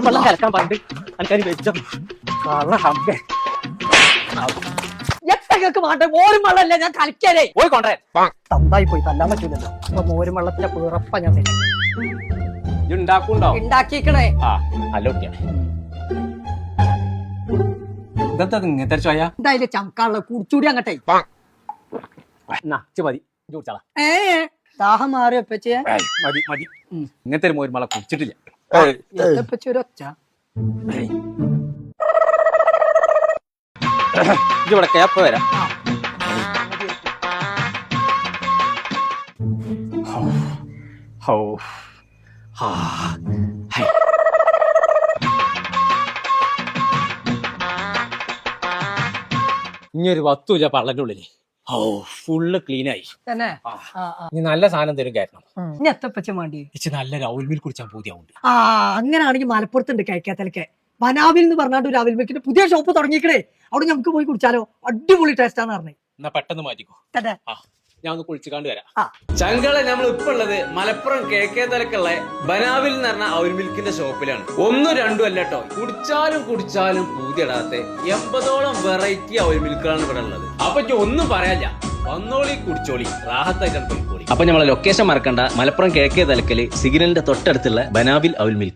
വെള്ളം കലക്കാൻ പറഞ്ഞിട്ട് എനിക്കതിന് വെച്ച എത്രക്ക് വേണ്ട മോരും വെള്ളമല്ലേ ഞാൻ കളിക്കാനേ പോയി കൊണ്ടേ തന്തായി പോയി തല്ലാൻ പറ്റൂലല്ലോ അപ്പൊ മോരും വെള്ളത്തിന്റെ പിറപ്പ ഞാൻ ഉണ്ടാക്കുണ്ടോ ഉണ്ടാക്കിക്കണേ നല്ല കുട്ടിയാണ് ഇതെന്താ ഇങ്ങനത്തെ ചോയ എന്തായാലും ചങ്കാള കുടിച്ചൂടി അങ്ങട്ടെ മതി കുടിച്ചാളാ ദാഹം മാറി വെപ്പച്ചേ മതി മതി ഇങ്ങനത്തെ ഒരു മോരുമള കുടിച്ചിട്ടില്ല വെപ്പച്ച ഒരു ഒച്ച ഇവിടെ കേപ്പ് വരാം ഇനിയൊരു 10 രൂപ പള്ളന്റെ ഉള്ളില് ഫുള്ള് ക്ലീൻ ആയി തന്നെ ഇനി നല്ല സാധനം തരും കാരണം ഇനി എത്തപ്പച്ച വേണ്ടി നല്ലൊരു ഔൽ മിൽക്ക് കുടിച്ചാൽ പൂതിയാവുണ്ട് അങ്ങനാണെങ്കിൽ മലപ്പുറത്തുണ്ട് കഴിക്കാത്തലക്കെ ബനാവിൽ എന്ന് പറഞ്ഞാൽ ഒരു അവിൽ മിൽക്കിന്റെ പുതിയ ഷോപ്പ് തുടങ്ങിക്കണേ അവിടെ നമുക്ക് പോയി കുടിച്ചാലോ അടിപൊളി ടേസ്റ്റാന്ന് പറഞ്ഞേ എന്നാ പെട്ടെന്ന് മാറ്റിക്കോ തന്നെ ഞാൻ ഒന്ന് കുളിച്ചുകാണ്ട് വരാം ചങ്കളെ നമ്മൾ ഇപ്പൊ ഉള്ളത് മലപ്പുറം KK തലക്കുള്ള ബനാവിൽ എന്ന് പറഞ്ഞ ഔൽ മിൽക്കിന്റെ ഷോപ്പിലാണ്. 1 2 അല്ല കേട്ടോ, കുടിച്ചാലും പൂതിയിടാത്ത 80ഓളം വെറൈറ്റി ഔൽ മിൽക്കുകളാണ് ഇവിടെ ഉള്ളത്. അപ്പൊ ഒന്നും പറയാല്ല, വന്നോളി കുടിച്ചോളി റാഹത്തായിട്ടാണ് പോയിക്കോളി. അപ്പൊ നമ്മളെ ലൊക്കേഷൻ മറക്കണ്ട, മലപ്പുറം KK തലക്കല് സിഗ്നലിന്റെ തൊട്ടടുത്തുള്ള ബനാവിൽ ഔൽ മിൽക്ക്.